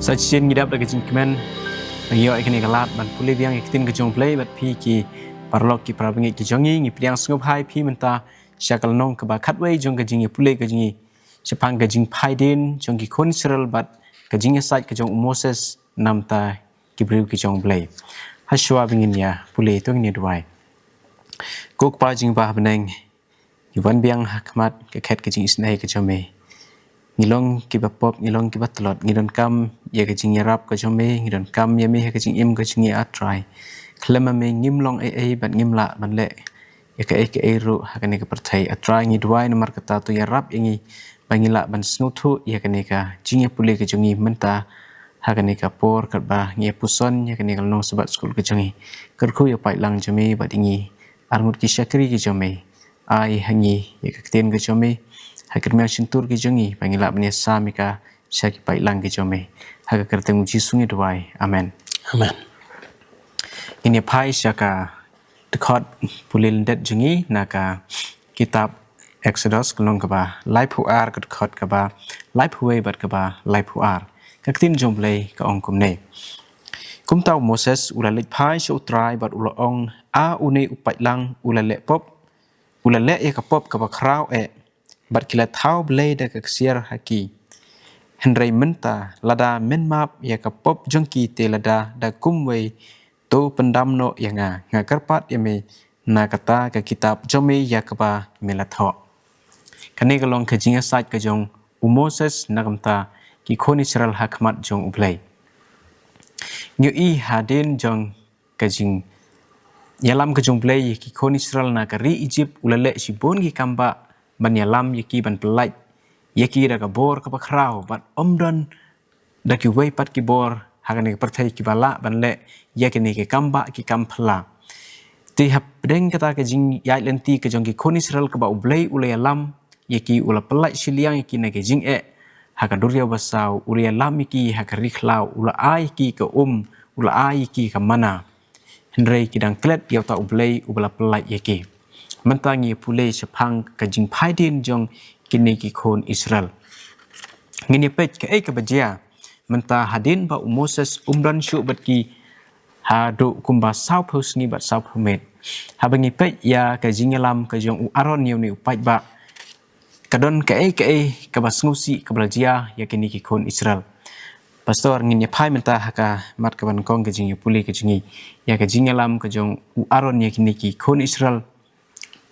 Sachin ngidap da kajing kemen yo ikani galat ban puli biang ikitin kajong play bat pi ki parlok ki prabengi ki jongi ngi priang sngop hai pi menta syakal nong ka ba khatwei jong kajing puli kajing sepang kajing phaidin jong ki konseral bat kajing site kajong Moses namta ki briu ki jong play haswa bingin ya puli to ngi duai kok pa jing ba beneng iwan biang hakmat ka khat kajing isnai kajome ngilong kibapop ngilong kibatlot ngidon kam ya kajing yarap kajome ngidon kam yami kajing im kajing ya atrai klema me ngimlong bat ngimla banle ya ka ru hakane ka pertai atrai ngidwai nomor kata tu yarap ingi bangila ban snuthu ya kane ka jingya puli kajungi menta hakane ka por katba ngi puson ya kane kalno sebat skul kajungi kerku ya pai lang jome bat ingi armut ki syakri kajome ai hangi ya kakten kajome Hakir mea cintur ki jongi pangila bania samika syaki pailang ki jome haka kertemu jisungi duai amen Amen. Ini pai syaka dekot pulil det jongi naka kitab Exodus kelong kaba life huar kedekot kaba life huwe bat kaba life huar kaktin jomplay ka ongkum ne kum tau Moses ulalit pai syutrai bat ulaong a une upailang ulale pop ulale ya kapop kaba krau bat kila tau blay da kaksiar haki Henry menta lada menmap ya kapop jongki te lada da kumwei to pendamno ya nga karpat ya me na kata ka kitab jome ya kaba melatho kane kalong kajinga site kajong Moses nagamta ki khoni seral hakmat jong ublay nyu i hadin jong kajing yalam kajong blay ki khoni seral na kari Egypt ulale sibon ki kamba ban yalam yaki ban pelai yaki da kabor ka pakrau ban omdon da ki wei pat ki bor hagane perthai ki bala ban le yaki ne ke kamba ki kampla ti hap deng kata ke jing yai lenti ke jong ki khoni sral ka ba ublei ule yalam yaki ula pelai siliang yaki ne ke jing haga durya basau ule yalam yaki haga riklau ula ai ki ke ula ai ki ka mana henrei ki dang klet yau ta ublei ubala pelai yaki mentangi pulai sepang kajing phaidin jong kini ki khon Israel ngini pech ke ka bajia menta hadin ba Moses umran syu bat ki ha do kumba sau phos ni bat sau phomet habangi pech ya kajing alam kajong Aaron yu ni upai ba kadon ke ka basngusi ka bajia ya kini ki khon Israel pastor ngini phai menta haka mat ka ban kong kajing pulai kajing ya kajing alam kajong Aaron ya kini ki khon Israel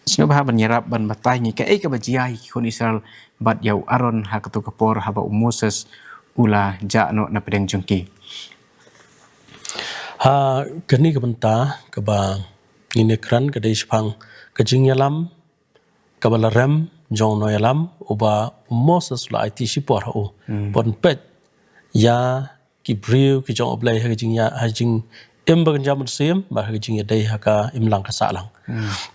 Sino ba ban yarap ban batay ni ka bajia kon Israel bat yau Aaron hakatu kapor haba Moses ula no na pedeng jongki Ha kani ka banta ka ba ini kran ka dei sepang ka jingyalam ka balarem jong no yalam uba Moses la IT sipor ho pon pet ya ki briu ki jong oblai ha jingya ha jing embagan jaman sim ba ha jingya dei ha ka imlang ka salang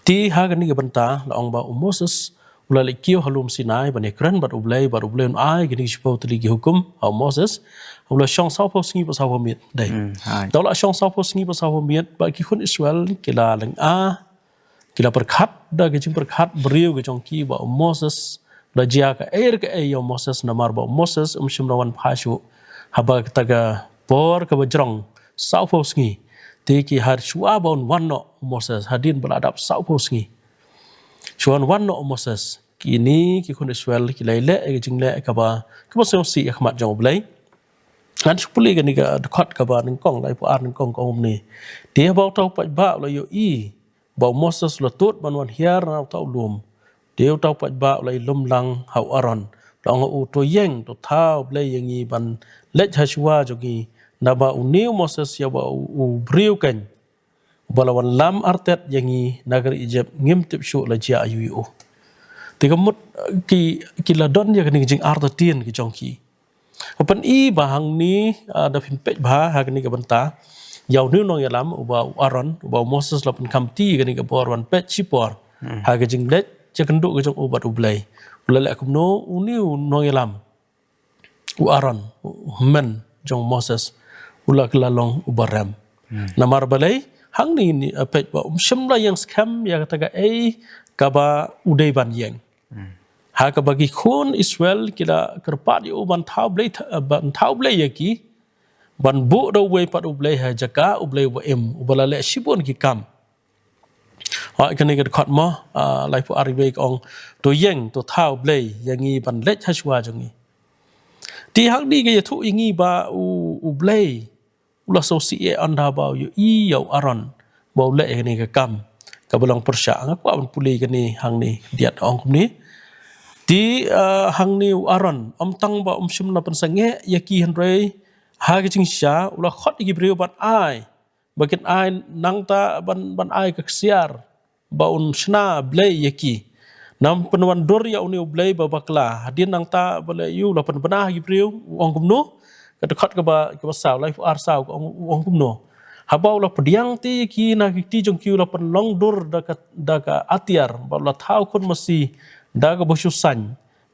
ti ha gani ga banta la ong ba Moses ulale kio halum Sinai bane kran bat ublai ai gani sipo tri gi hukum ha Moses ula shong sau po sngi pa sau mit dai dawla shong sau po sngi pa sau mit ba ki khun Israel kila lang kila perkhat da ga jing perkhat briu ga jong ki ba Moses la jia ka yo Moses namar ba Moses shimrawan phashu haba taga por ka bajrong sau po sngi Teki har shua bon wanno Moses hadin beladap sau posngi. Shuan wanno Moses kini ki kun Israel ki laile e jingle ka ba so si akhmat jong blai. Kan supuli ga ni ga khot ka ba ning kong lai pu ar ning kong kom ni. Dia ba tau pa ba lo yo i ba Moses lo tut ban wan hiar na tau lum. Dia tau pa ba lai lum lang hau Aaron. Long u to yeng to thau blai yangi ban let hashua jogi naba uniu Moses ya ba briu kan balawan lam artet yangi negeri Egypt ngim tip syu la jia ayu tigamut ki la don ya kan jing artetien ki jongki open i bahang ni da pin pech ba ha kan ni ka banta yau nu nong ya lam uba Aaron uba Moses la pun kamti kan ni ka bor wan pech sipor ha ka jing let je kan du ka jong ubat ublai ulale akum no uniu nong ya lam Aaron men jong Moses ula kelalong ubaram namar balai hang ni pech ba shimla yang scam ya kata kaba udai ban yang ha ka bagi khun Israel kila kerpat yo ban thau blai yaki ban bu do we pat ublay ha jaka ublay wa em ubala le shibon ki kam ha kan ni ka khot mo lai pu aribe ong to yeng to thao blay yangi ban le chwa jongi ti hak di ke thu ingi ba ublay ula sosi e anda ba yu I yau aron ba le ni ka kam ka belong persya ngak pa ban puli kan ni hang ni diat ong kum ni ti hang ni aron tang ba shum na pen sange yaki hanrei ha ke jing sha ula khot gi breu ban ai bakin ai nang ta ban ai ka siar ba shna blay yaki nam penwan dor ya uni blay ba bakla hadin nang ta bale yu la pen benah gi breu ong kum no ka khot ka ba saw life ar saw ong kum no habau la pediang ti ki na ki ti jong ki la pen long dur da ka atiar ba la thau kun masi da ka bosu san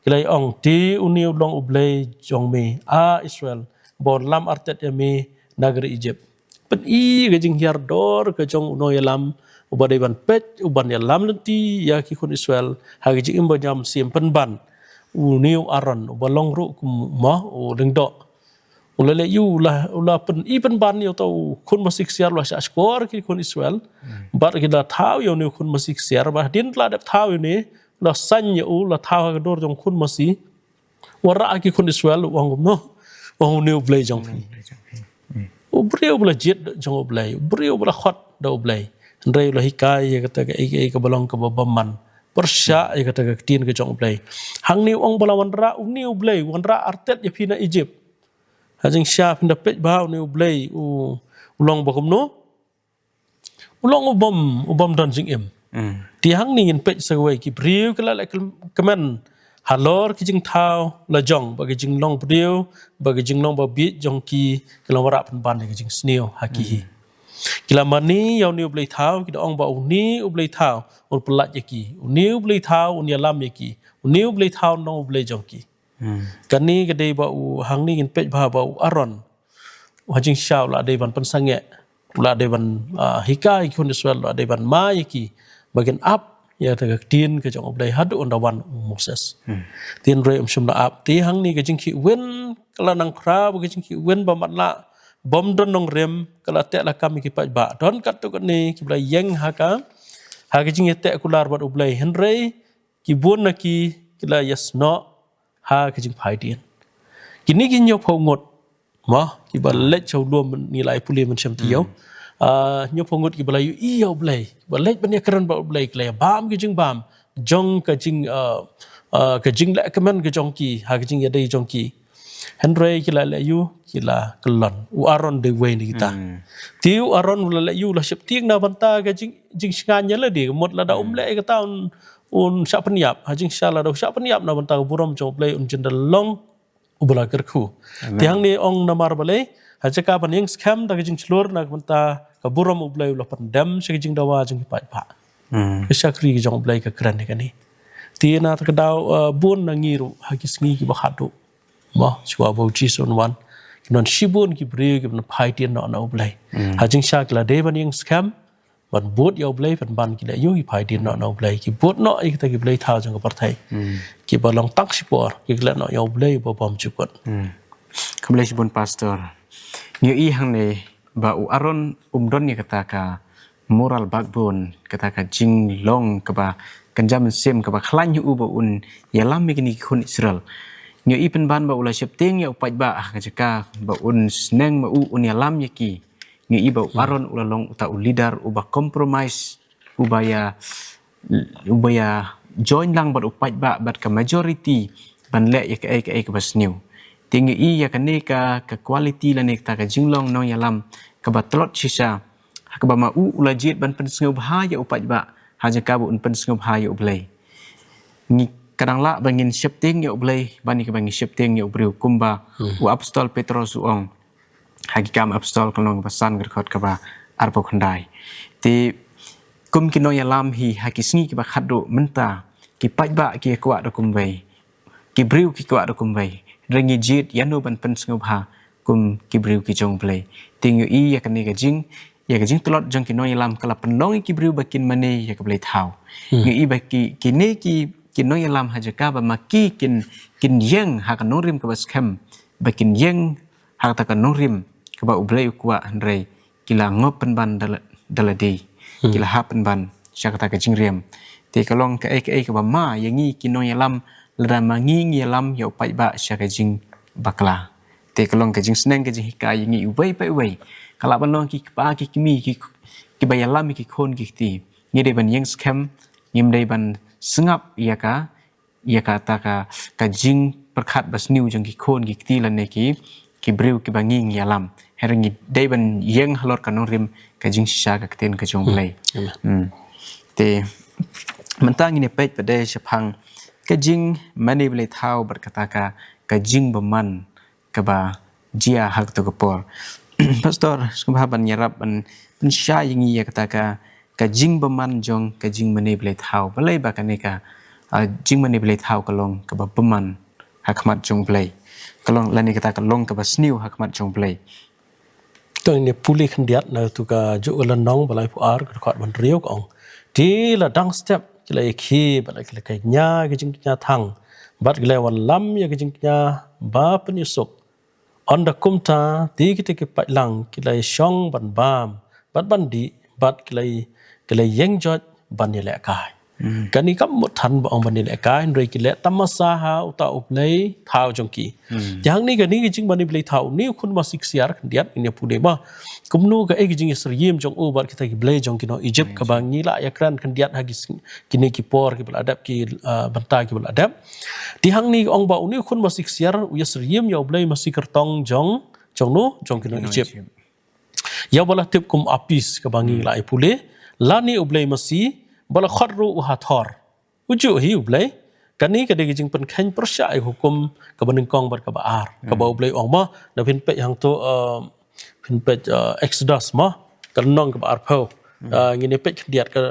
kilai ong ti uni long ublay jong me Israel bon lam artet ya me negeri Egypt pen I ke jing hiar dor ke jong no ya lam ubadai ban pet uban ya lam lenti ya ki kun Israel ha ke jing imba jam sim pen ban uni aron ubalong ru kum ma u deng do ulale yu ula pen I pen ban yo tau kun masik siar la skor ki kun Israel bar ki da thau yo ni kun masik siar ba din la dap thau ni la san yo la thau ka dor jong kun masi wara ki kun Israel wang no wang ni blay jong ubreu bla jet jong blay ubreu bla khot do blay rei la hikai ya kata ka balong ka baman persya ya kata ka tin ka jong blay hang ni ong bala wanra ni blay wanra artet ya pina Egypt hajing sha pinda pet ba ni blay ulong bakum no ulong ubam dan jing em ti hang ni ngin pet sawai ki breu kala la kemen halor ki jing thao la jong bagi jing long breu bagi jing long ba bi jong ki kala wara pen ban ki jing sneo haki kila mani yaw ni ublay thao ki ong ba uni ublay thao ul pelat yaki uni ublay thao uni alam yaki uni ublay thao nong ublay jong ki kan ni ke dei ba hang ni ngin pet ba aron hajing shaw la dei ban pen sange la dei ban hikai kun Israel la dei ban ma yaki bagian ap ya ta tin ke jong oblay hadu ondawan Moses tin re shum la ap ti hang ni ke jing ki wen kala nang kra ke jing ki wen ba mat la bom don nong rem kala te la kam ki pa ba don kat to ni ki blay yeng ha ke jing te kular ba oblay henrei ki bun na ki kila yasno ha ke jing phai tin kini ki nyo pho ngot ma ki ba le chau luom ni lai puli man sem tiyo nyo pho ngot ki ba yu I yo blay ba le ban ya kran ba blay kle bam ki jing bam jong ka jing la kamen ke jong ki ha ke jing ya dei jong ki henrei ki la le yu ki la kelon u aron de we ni kita tiu aron la le yu la sep tieng na banta ke jing skan nya la de mot la da le ka taun un sha penyap hajing sha la do sha penyap na banta burom jong play un jendal long ubala kerku tiang ni ong namar balai hajaka paning scam da jing chlor na banta ka burom ublai la pandam se jing dawa jing pa pa sakri jong blai ka kran ni tina ta daw bun na ngiru hagis ngi ki ba khadu ma chwa bo chi son wan non shibun ki bre ki na phai tien no na ublai hajing sha la de baning scam ban bot yo blay ban ban ki la yu ki phai din no blay ki bot no ik ta ki blay thao jong ka parthai ki balong tak sipor ki la no yo blay bo bom chupot kamlay sibon pastor nyu I hang ne ba u aron don ni kata ka moral backbone kata ka jing long ka ba kanjam sem ka ba khlan yu ba un yalam mi ni kun Israel nyu I pen ban ba ula sep teng ya upat ba ka jaka ba un sneng ma un yalam yaki ngi iba aron ulalong uta leader uba compromise ubaya join lang bat upat ba bat ka majority ban le ya ka bas new tingi I ya ka ne ka quality la nek ta ka jinglong no yalam ka ba tlot sisa ka ba ma ulajit ban pen sngob ha ya upat ba ha ja ka bu un pen sngob ha ya ublay ngi kadang la bangin septing ya ublay bani ka bangin septing ya ubriu kumba u apostol Petrus uong hagikam apostol kalong basan gerkot kaba arbo khandai ti kum kino yalam hi hakisngi ki ba khaddo menta ki pajba ki kwa do kumwei ki briu ki kwa do kumwei rengi jit yanu ban pen sngob ha kum ki briu ki jong play ting yu I ya kan ga jing tlot jong kino yalam kala penong ki briu bakin mane ya ka play thau ngi I ba ki ne ki no yalam hajaka ba maki kin yeng ha kan norim ka baskem bakin yeng ha ta kan norim kaba ublay ukwa handray kila ngop penban daladi kila ha penban syakata ka jingriam te kalong ka ai ka ba ma yangi kinong yalam lada mangi yalam ya upai ba syaka jing bakla te kalong ka jing seneng ka jing hika yangi ubai pai ubai kala ban long ki pa ki kimi ki ba yalam ki khon ki ti ngi de ban yang scam ngim dei ban sengap ia ka ta ka jing perkhat bas new jang ki khon ki ti lan ne ki briu ki banging yalam herengi dei ban yang halor kanong rim ka jing sha ka ten ka jong blai te mentang ini pej pada sepang ka jing mani blai thau berkata ka jing beman ka ba jia hak to kapor pastor skubha ban yarap ban sha yangi ya kata ka jing beman jong ka jing mani blai thau balai ba ka ne ka jing mani blai thau kalong ka ba beman hakmat jong blai kalong lani kata kalong ka ba sniu hakmat jong blai to ini pulih kendiat na tu ka jo lan nong balai pu ar ka khot ban riok ong ti la dang step la khi balai ka kai nya ka jing nya thang bat gele wan lam ya ka jing nya ba pen yusuk on da kumta ti ki te ki pai lang ki lai shong ban bam bat ban di bat ki lai yeng jot ban ni le kai kan ni kam mot than ba ong ban ni le kai rei ki le tamasa ha uta up nei thau jong ki yang ni ka ni ki jing ban ni blai thau ni khun ma sik siar kendiat ini pu de ba kumnu ka e ki jing israel jong u bat kita ki blai jong ki no egypt ka bang ni la ya kran kendiat ha ki ni ki por ki bal adap ki banta ki bal adap ti hang ni ong ba ni khun ma sik siar u israel ya blai ma sik kertong jong nu jong ki no egypt ya bala tip kum apis ka bangi la e pule la ni u blai ma si bala khadru u ha thor uju hi u blai kani ka de ki jing pen khan persya ai hukum ka baning kong bar ka ba ar ka ba u blai ong ma na pin pe hang to pin pe exodus ma ka nong ka ba ar pho ngine pe diat ka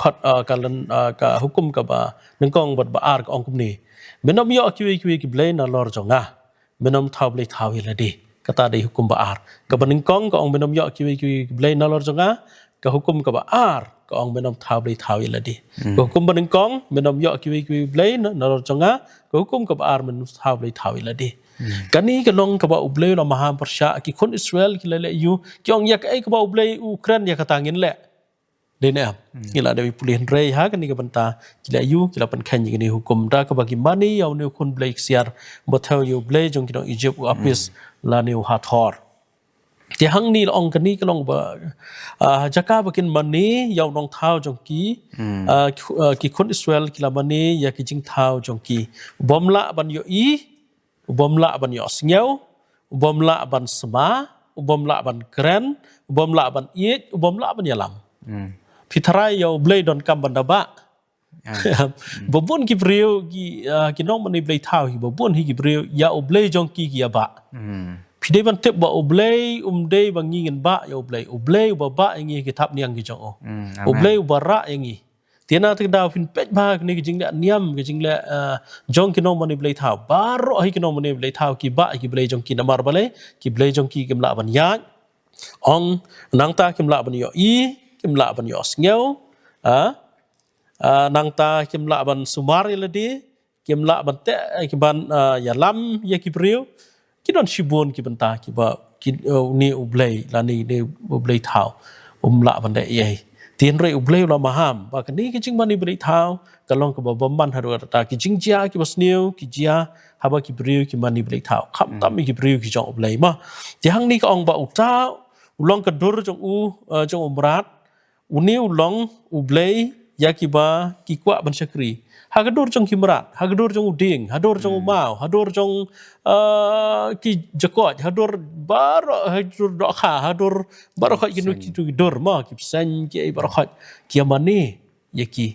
khot ka lan ka hukum ka ba ning kong bar ba ar ka ong kum ni benom yo ki blai na lor jonga benom thau blai thau hi la di kata de hukum ba ar ka baning kong ka ong benom yo ki blai na lor jonga ka hukum ka ba ar ka ong benom thau blai thau hi la di ka hukum baning kong benom yo ki blai na lor jonga ka hukum ka ba ar benom thau blai thau hi la di kani ka long ka ba ublai la maha persya ki khon israel ki le yu ki ong yak ai ka ba ublai ukraine ya kata ngin le de ne ila de pulih rei ha kani ka banta ki le yu ki la pan khan ni hukum da ka ba ki mani yaw ne khon blai siar bo thau yu blai jong ki no egypt u apis la ne ha thor ti hang ni ong kani ka long ba jaka bakin mani yaw nong thau jong ki khon israel ki la mani ya ki jing thau jong ki bomla ban yo bomla ban yo sngeu bomla ban sma bomla ban kren bomla ban iet bomla ban yalam pitrai yo blai don kam ban daba bobon ki breu ki nong mani blai thau hi bobon hi ki breu ya oblai jong ki ya ba pide ban tep ba oblai dei bang ngin ba ya oblai ba ngi ki thap niang ki jong oblai bara ngi tiana te daw fin pej ba ni ki jing le niam ki jing le jong ki nong mani blai thau baro hi ki nong mani blai thau ki ba ki blai jong ki namar bale ki blai jong ki kim la ban ya ong nang ta kim la ban yo kim la ban yo ngeu nang ta kim la ban sumar le di kim la ban te ki ban ya lam ya ki breu ki don shibon ki banta ki ba ki ni ublai la ni ublai thau la ban de ye tien rei ublai la maham ba ka ni ki jing ban ni blai thau ka long ka ba man ha ta ki jing jia ki bas niu ki jia ha ba ki breu ki man ni blai thau kham tam ki breu ki jong ublai ma ti hang ni ka ong ba u ta ulong ka dur jong umrat uniu long ublai yakiba ki kwa ban syakri hagador jong kimrat hagador jong uding hador jong mau hador jong ki jakot hador hador dokha hador barakhat ki dor ma ki san ki barakhat ki amani yaki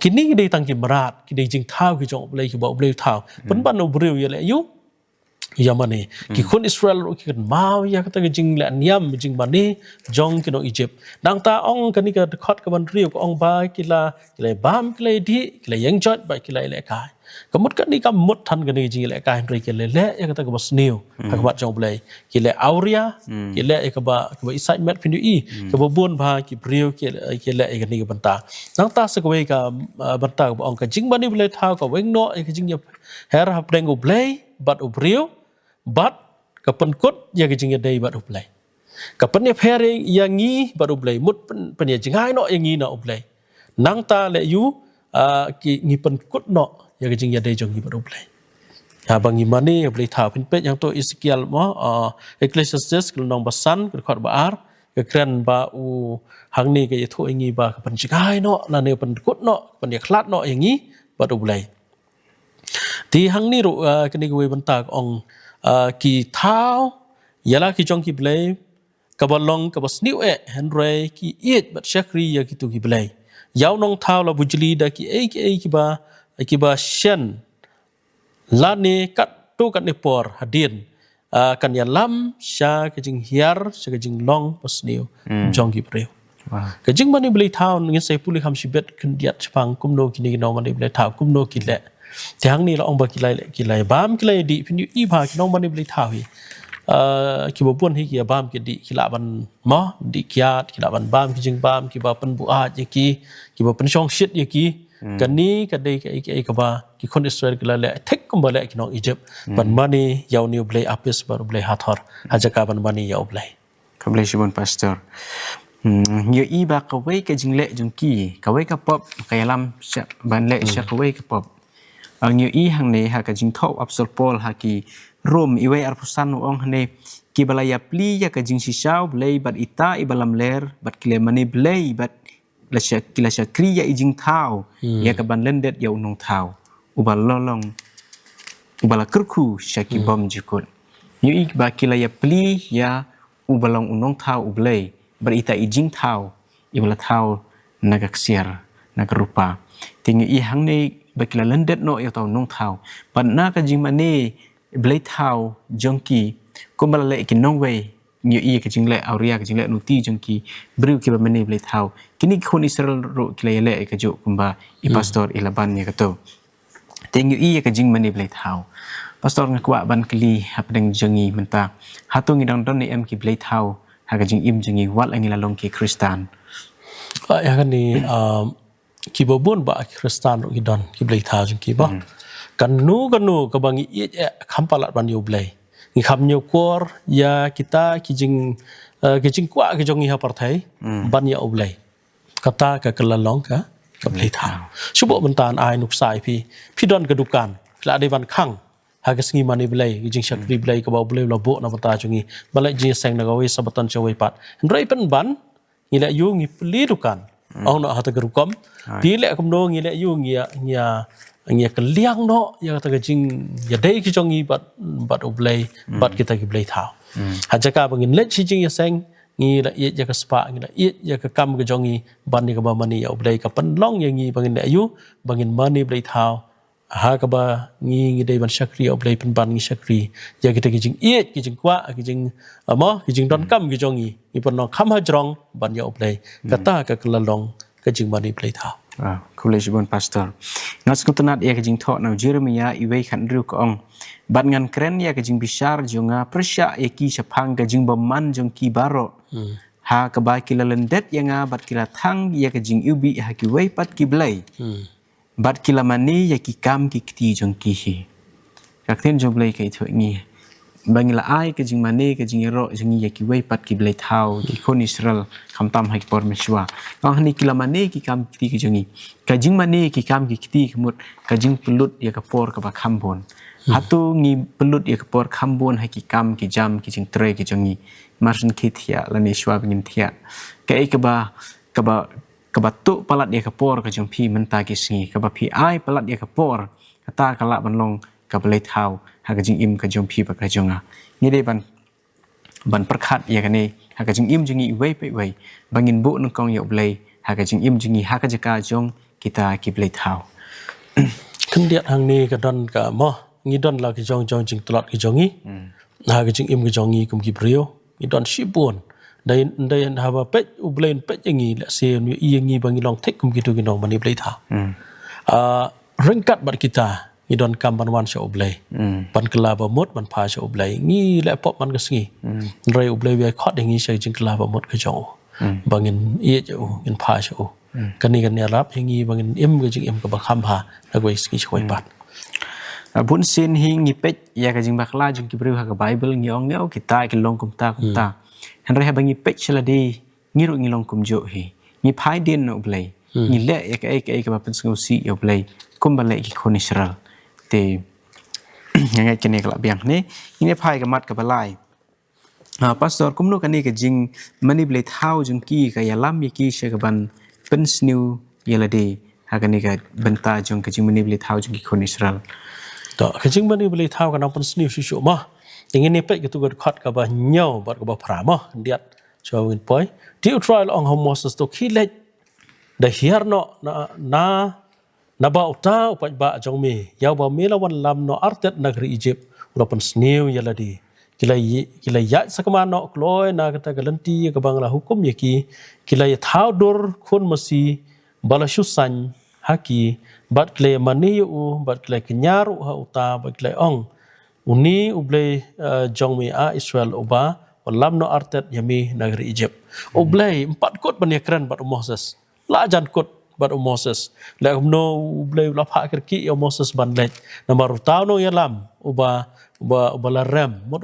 kini ki dei tang kimrat ki dei jing thau ki jong blai ki ba blai thau ban ban no breu ye le yu Yamani ki khun Israel ki kan mau ya kata ke jing la niam jing bani jong ki no Egypt dang ta ong kani ka khot ka ban riu ong ba ki la bam ki la di ki la yang jot ba ki la le kai kamut ka ni ka mut than ka ni jing le kai ri ki le ya kata ka bas new ka ba jong blai ki le auria ki le ka ba isai met pinu ka ba bun ba ki riu ki le ka ni ka banta dang ta sa ka we ka banta ka ong ka jing bani blai tha ka weng no ka jing ya her hap deng blai bat ubriu bat kapan kot ya ke jing ya dai bat ublai kapan ya phere yang ngi bat ublai mut pen ya jingai no yang ngi na ublai nang ta le yu ki ngi pen kot no ya ke jing ya dai jong ngi bat ublai bangi mani ublai tha pin pet yang to Ezekiel mo Ecclesiastes kelong basan khot baar ke kren ba u hang ni ke thu ngi ba kapan jingai no na ne pen kot no pen ya khlat no yang ngi bat ublai thì hằng ni ru cái này quay bận ta ông kỳ thao yala kỳ trong kỳ play kabalong kabas niu Henry kỳ yết bát shakri ya kỳ tu kỳ play yau nong thao là bujli da kỳ kỳ ba shen lani kat tu kat ni por hadin kan ya lam sha cái jing hiar sha cái jing long bas niu trong kỳ play cái jing mani play thao ngin say puli kham shibet kan diat chpang kumno kini no mani play thao kumno kỳ lệ thì hằng ni là ông bà kilai bám kilai đi pin y ba ki nong ban ni thao hi ki bo pun hi ki bám ki di kila ban mo di kiat kila ban bám ki jing bám ki ba pen bu a ye ki ba pen shong shit ye ki kan ni ka dei ka ba ki kon Israel kila le thek kum ba le ki nong Egypt ban mani yaw ni blai apis bar blai hathor hajaka ban mani yaw blai ka blai shibon pastor nhiều y ba ka wei ka jing le jong ki ka wei ka pop ka yalam ban le sha ka wei ka pop nhiều y hàng này hà cái chính thọ Apostol Paul hà kỳ Rome iwe arpusan ong hane ki balaya pli ya cái chính sisau blay bat ita ibalam ler bat kile mani blay bat lasha kilasha kriya ijing thao ya ka ban lendet ya unong thao ubal lolong ubala kerku shaki bom jikut nhiều y ba kilaya pli ya ubalong unong thao ublay bat ita ijing thao ibala thao nagaksiar nagarupa tingi y hàng này bakila lendet no yo tau nong thao pan na ka jing mane blai thao jongki ko bala le ki nong we nyu i ka jing le auria ka jing le nuti jongki bru ki ba mane blai thao kini khon Israel ro ki le ka jo kumba i pastor ilaban ya ka to te nyu i ka jing mane blai thao pastor ngakwa ban kli hapdeng jongi menta hatung idang don ni em ki blai thao ha ka jing im jongi wat angila long ki kristan ya kan ni ki bobon ba Kristan ro idon ki blai tha jung ki ba kanu ka bangi i khampalat ban yu blai ni kham nyu kor ya kita ki jing kwa ki jong i ha par thai ban ya oblai kata ka kelalong ka blai tha subo bentan ai nup sai phi don ka dukan la de ban khang ha ka singi mani blai ki jing shakri blai ka ba blai la bo na bata jungi balai ji seng na gawe sabatan chawai pat rei pen ban ni la yu ngi pli dukan ông nọ hata gerukom pi le kom no ngi le yu ngia ke liang no ya ta ke jing ya dei ki jongi bat oblay bat kita ki blai thao hajaka bangin le chi jing ya seng ngi la ye ya ka spa ngi la ye ya ka kam ke jongi ban ni ka ba mani ya oblay ka pan long ya ngi bangin le yu bangin mani blai thao ha ka ba ngi dei ban shakri oblay pen ban ngi shakri ya kita ki jing ye ki jing kwa ki jing mo ki jing don kam ki jongi ni pon no kham ha jrong ban ya oblay kata ka kelalong ka jing mani blai thao college bon pastor ngas kutunat ya kajing thok na Jeremia iwe khan ru ko ong ban ngan kren ya kajing bisar jonga persya ya ki chapang kajing baman jong ki baro ha ka ba kila lendet ya nga bat kila thang ya kajing ubi ha ki wei pat ki blai bat kila mani ya ki kam ki kti jong ki hi kakten jong blai kai thoi ngi bangila ai kajing mani kajing ro jong ya ki wei pat ki blai thao ki kon Israel kham tam hai por meshwa ang ni kila mani ki kam kti ki jongi kajing mani ki kam ki kti kmut kajing pelut ya ka por ka ba khambon hatu ngi pelut ya ka por khambon hai ki kam ki jam ki jing tre ki jongi marsin ki thia la ni shwa bingin thia ka e ka ba tu palat ya ka por ka jong phi menta ki singi ka ba phi ai palat ya ka por kata kala ban long ka blai thao ha ka jing im ka jong phi ba ka jonga ni de ban perkhat ya ka ne ha ka jing im jingi wei pe wei bangin bu nong kong ya blai ha ka jing im jingi ha ka jaka jong kita ki blai thao kan dia hang ni ka don ka mo ngi don la ki jong jing tlot ki jongi ha ka jing im ki jongi kum ki brio ngi don shibun dai ha ba pe u blain pe ngi la se ni i ngi bangi long thek kum ki tu ki nong mani blai thao ringkat bat kita ngi don kam ban wan sha oblay ban kala ba mot ban pha sha oblay ngi le pop man ka singi rei oblay we khot ngi sha jing kala ba mot ka jo bangin ye jo ngin pha sha o kan ni kan ne rap ngi bangin im ka jing im ka ba kham ha la goi singi choi pat bun sin hi ngi pech ya ka jing bakla jing ki bru ha ka bible ngi ong ngeu kita ki long kum ta han re ha bangi pech la di ngi ru ngi long kum jo hi ngi phai din no blai ngi le ya ka ai ka ba pen sngau si yo blai kum ba le ki kon israel te yang ngai kene ka biang ni ngi phai ka mat ka balai pastor kum no ka ni ka jing mani blai thau jing ki ka ya lam mi ki she ka ban pen sniu ya la di ha ka ni ka benta jong ka jing mani blai thau jing ki kon israel to kajing mani boleh tahu kan apa seni susu mah ingin ni pek gitu kat ka bah nyau bat ka bah prama diat jawin poi di utrai long homoses to kilet dah hiar no na ba uta upat ba jong mi yau ba mi lawan lam no artet negeri Egypt ulapan seniu ya ladi kila ya sakama no kloi na kata galenti ka bangla hukum ya kila ya tahu dur kun masi balasusan haki bat kle mani u bat kle kenyaru ha uta bat kle ong uni uble jong mi a Israel uba lam no artet yami negeri Egypt uble 4 kot ban yakran bat Moses la jan kot bat Moses la no uble la pha kirki ya Moses ban lek namar tau no yalam uba la ram mot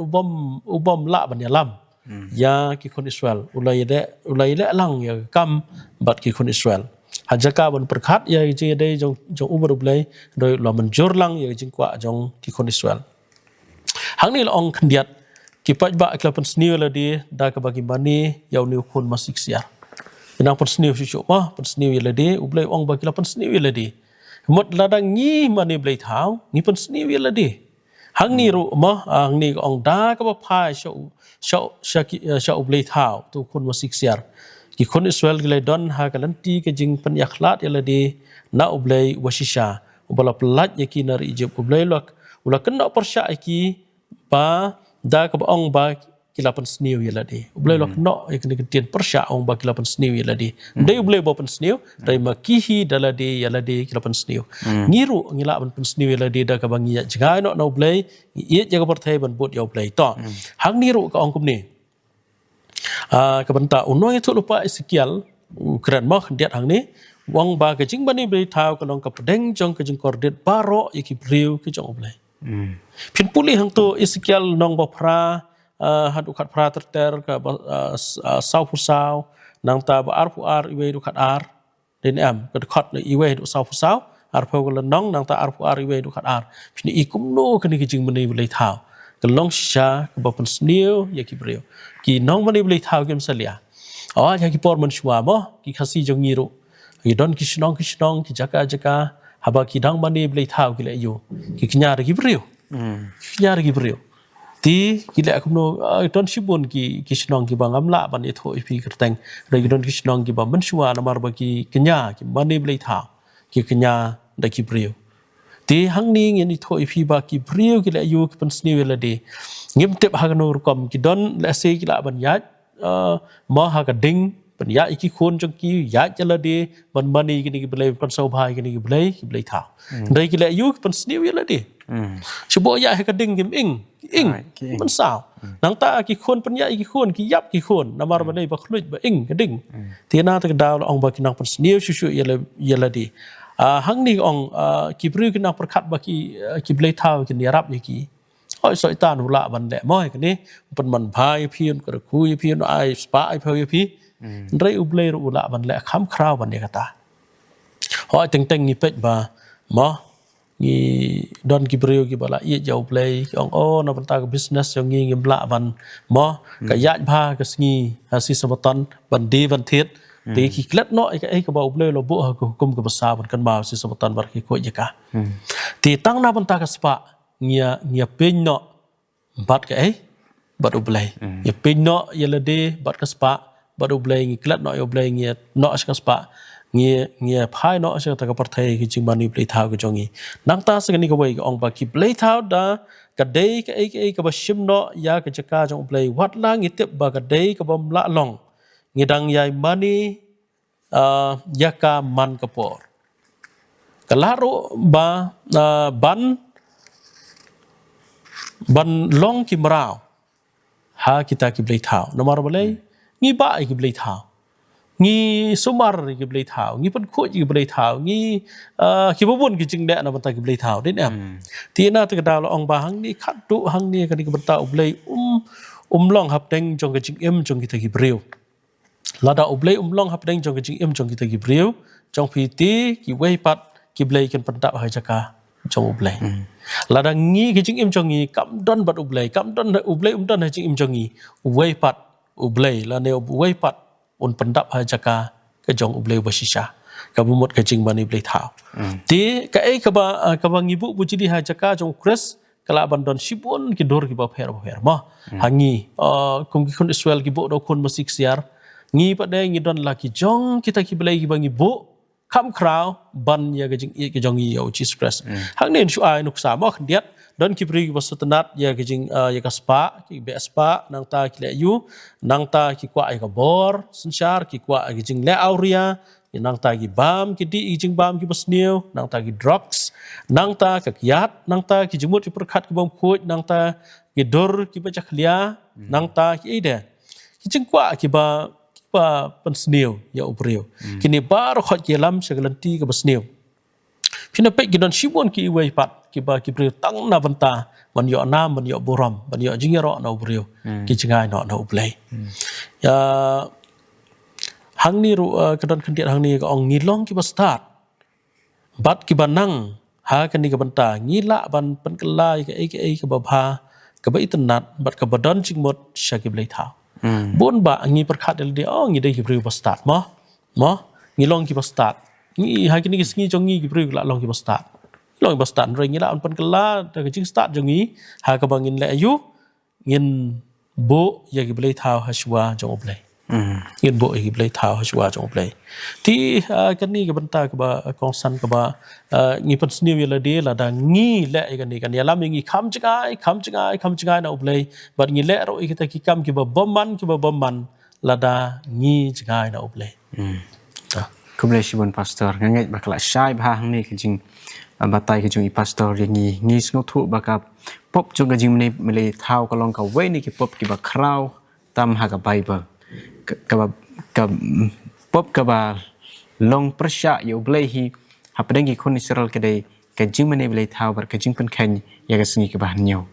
ubam la ban yalam ya ki kon Israel ulai de lang ya kam bat ki kon Israel hajaka ban perkhat ya jing dei jong umur blai doi lo menjur lang ya jing kwa jong ki kon Israel hang ni long khndiat ki paj ba klapan sniu la di da ka bagi mani yau ni kun masik sia inang pon sniu su ma pon sniu ya la di ublai ong ba klapan sniu ya la di mot ladang ngi mani blai thau ni pon sniu ya la di hang ni ru ma hang ni ong da ka ba phai shau ublai thau tu kun masik sia ki kon Israel gilai don ha kalanti ke jing pen yakhlat ya ladi na ublai washisha ubala pelat yaki nar Egypt ublai lok ula kena persya iki ba da ka ong ba kilapan sniu ya ladi ublai lok no yakni ketien persya ong ba kilapan sniu ya ladi dai ublai ba pen sniu dai makihi daladi ya ladi kilapan sniu ngiru ngila pen sniu ya ladi da ka bangi ya jangai no ublai ye jaga perthai ban bot ya ublai to hang niru ka ong kum ni kabanta uno itu lupa Ezekiel keren mah diat hang ni wang ba kejing bani beri tahu kalau ka pedeng jong kejing kordet baro iki briu ke jong oblai pin puli hang tu Ezekiel nong ba pra hadu khat pra terter ka sau pu sau nang ta ba ar iwe du khat ar den am ka khat iwe du sau pu sau ar pho ko nong nang ta ar iwe du khat ar pin ikum no kani kejing bani beri tahu kelong sha ka ba pen sniu ya ki briu ki nong mani boleh tahu kem salia ya ki por man shwa mo ki khasi jong ngiru ki don ki shnong ki jaka haba ki dang mani boleh tahu ki le yo ki knya ki briu knya ki briu ti ki le akum no don shibun ki shnong ki bangam la ban etho ipi kerteng re ki don ki shnong ki ba man shwa namar ba ki knya ki mani boleh tahu ki knya da ki briu ti hang ni ngin itho ipi ba ki briu ki le yo ki pen sni wela de ngim tep ha no rukom ki don la se ki la ban yat ma ha ka ding ban ya iki khon jong ki ya chala de ban mani ki ni ki blai pan sau bhai ki ni ki blai tha dai ki le yo ki pen sni wela de chubo ya ha ka ding kim ing man sao nang ta ki khon pan ya ki khon ki yap ki khon namar ban dai ba khluj ba ing ka ding ti na ta daw ong ba ki nang pan sni shu yela de hang ni ong ki bru ki na perkhat ba ki blai thau ki ni rap ki oi soi tan ula ban le moi ka ni pen man bhai phiun ka khu phiun ai spa ai phoi phi rei ublei ru ula ban le kham khrau ban de kata hoi teng ni pech ba mo ni don ki bru ki bala ye jau play ong na ban ta ka business yang ngi ngim la ban mo ka ya bha ka sngi si sabatan ban di ban thiet ti ki klet no ai ka ba ublei lo bu ko kum ka basa ban kan ma si sabatan bar ki ko je ka ti tang na ban ta ka spa ngia pin no bat ka bat ublei ya pin no ya lade bat ka spa bat ublei ngi klet no ublei ngia no ka spa ngia phai no sa ta ka parthai ki jing mani play thau ka jongi nang ta sa ni ka wei ong ba ki play thau da ka dei ka ba shim no ya ka jaka jong play wat la ngi tep ba ka dei ka bom la long ngi dang yai mani ya ka man ka por kalaro ba ban long ki marau ha kita ki play thau namar balai ngi ba ki play thau ngi sumar ki blei thao ngi pan khu ki blei thao ngi ki bobun ki jing de na banta ki blei thao den em ti na ta da lo ong ba hang ni khat tu hang ni ka ni banta blei long hap deng jong ki jing em jong ki ta ki breu lada blei long hap deng jong ki jing em jong ki ta ki breu jong phi ti ki wei pat ki blei kan panta ha jaka jong blei lada ngi ki jing em jong ngi kam don bat blei kam don blei don ha jing em jong ngi wei pat blei la ne wei pat un pendap ha jaka ke jong ublei basisha ka bumut ke jing bani blei thao ti ka ei ka ba ngibu bu jidi ha jaka jong kres kala bandon sibun ki dor ki ba pher ma hangi kum ki khun israel ki bo do khun masik siar ngi pa de ngi don la ki jong kita ki blei ki ba ngi bo kham krau ban ya ke jing i ke jong i yo chi express hang nen shu ai nuk sa mo khdiat don ki pri was tanat ya ke jing ya ka spa ki be spa nang ta ki le yu nang ta ki kwa ai ka bor sanchar ki kwa ki jing le auria nang ta ki bam ki di jing bam ki basniu nang ta ki drugs nang ta ka kiat nang ta ki jumut ki perkhat ki bom khuj nang ta ki dor ki ba chakhlia nang ta ki ide ki jing kwa ki ba pensniu ya ubriu kini bar khot ki lam segalanti ka basniu Pina pek gidon shibon ki iwe pat ki ba ki brio tang na banta man yo nam man yo boram man yo jingero na brio ki jingai no na ublei ya hang ni ru kedon kendiat hang ni ka ong ngilong ki ba start bat ki banang ha kan ni ka banta ngila ban pen kelai ka ai ka ba bha ka ba itnat bat ka badon jingmot sha ki blei tha bon ba ngi perkhat del de ong ngi de ki brio ba start mo ngilong ki ba start ngi ha kini ngi jong ngi ki bri la long ki basta long basta ring ngi la on pan kala ta ka jing start jong ngi ha ka bangin la yu ngin bo ya ki blei thao ha shwa jong oblei ngin bo ki blei thao ha shwa jong oblei ti kan ni ka banta ka ba kong san ka ba ngi pan sniu ya la de la da ngi la kan ni kan ya lam ngi kham chingai na oblei bat ngi le ro ki ta ki kam ki ba bom man la da ngi chingai na oblei Kublai shibun pastor ngangai bakla shai bha hang ni kijing batai kijung i pastor ngi sno thu bakap pop jong kijing mele thau ka long ka we ni ki pop ki ba kraw tam ha ka bible ka pop ka ba long prasha yo blai hi hapdeng ki khun israel ke dei ka jing mene mele thau bar ka jing pen khan ya ka singi ka ba nyo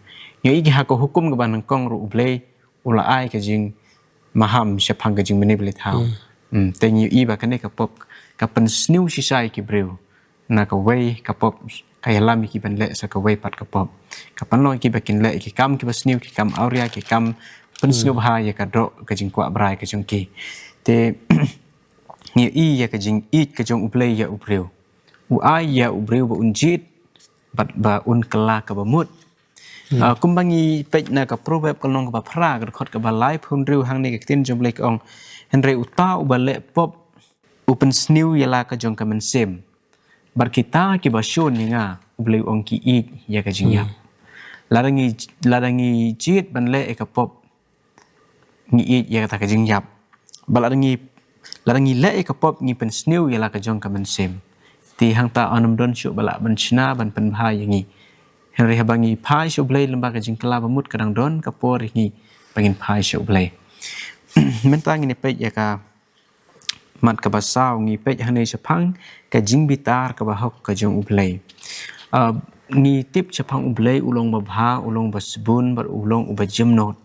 yo i ha ko hukum ka ba nang kong ru blai ula ai ka jing maham shapang ka jing mene mele thau te nyu i ba ka ne ka pop ka pen sniu si sai ki breu na ka wei ka pop ka yalam ki ban le sa ka wei pat ka pop ka pan loi ki ba kin le ki kam ki ba sniu ki kam auria ki kam pen sniu ba ya ka dro ka jing kwa brai ka jong ki te ni i ya ka jing i ka jong uplei ya ubreu u ai ya ubreu ba unjit bat ba un kala ka ba mut kumbangi pej na ka proverb ka long ka ba phra ka khot ka ba lai phun riu hang ni ka tin jong le ka ong henre uta u ba le pop Open sniu yala ka jong ka mensem bar kita ki ba shon ni nga ublei ong ki i ya ka jingya larangi jit ban le e ka pop ngi i ya ka jingya larangi le e ka pop ngi pen sniu yala ka jong ka mensem ti hang ta anam don shu bala ban china ban pen bha yangi henry habangi phai shu ublei lamba ka jing kala bamut kadang don ka por ngi bangin phai shu ublei mentang ni pe ya ka mat ka basau ngi pe hane chapang ka jing bitar ka ba hok ka jong ublei ngi tip chapang ublei ulong ba bha ulong ba sbun bar ulong uba jemnot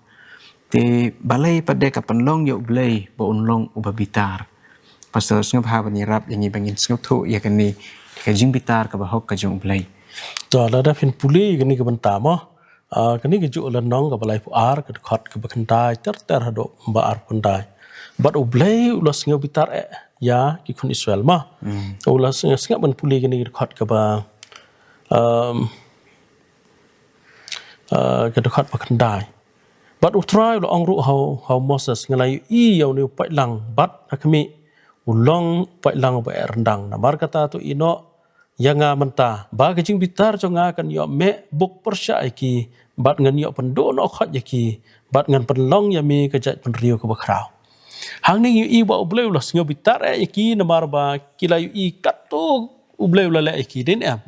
te balai pada ka panlong ya ublei ba unlong uba bitar pastor ngap ha bani rap yangi bangin ngap thu ya kan ni ka jing bitar ka ba hok ka jong ublei to la da phin puli kan ni ka banta mo kan ni ka ju la nong ka balai pu ar ka khot ka ba kan dai ter hado ba ar kun dai but ublei ulas ngau bitar ya ki khun israel ma ulas ngap ban puli kan ni khot ka ba ka khot ba kan dai but utrai lo ong ru how moses ngalai i yau ni pai lang bat akmi ulong pai lang ba rendang na mar kata tu ino yanga menta ba ka jing bitar jonga kan yo me buk persya ki bat ngan yo pendo no khot ya ki bat ngan penlong ya mi ka jat pen rio ka ba krau hang ni i ba ubleu las ngau bitar ki na mar ba kilayu i katu ublay ula le iki den am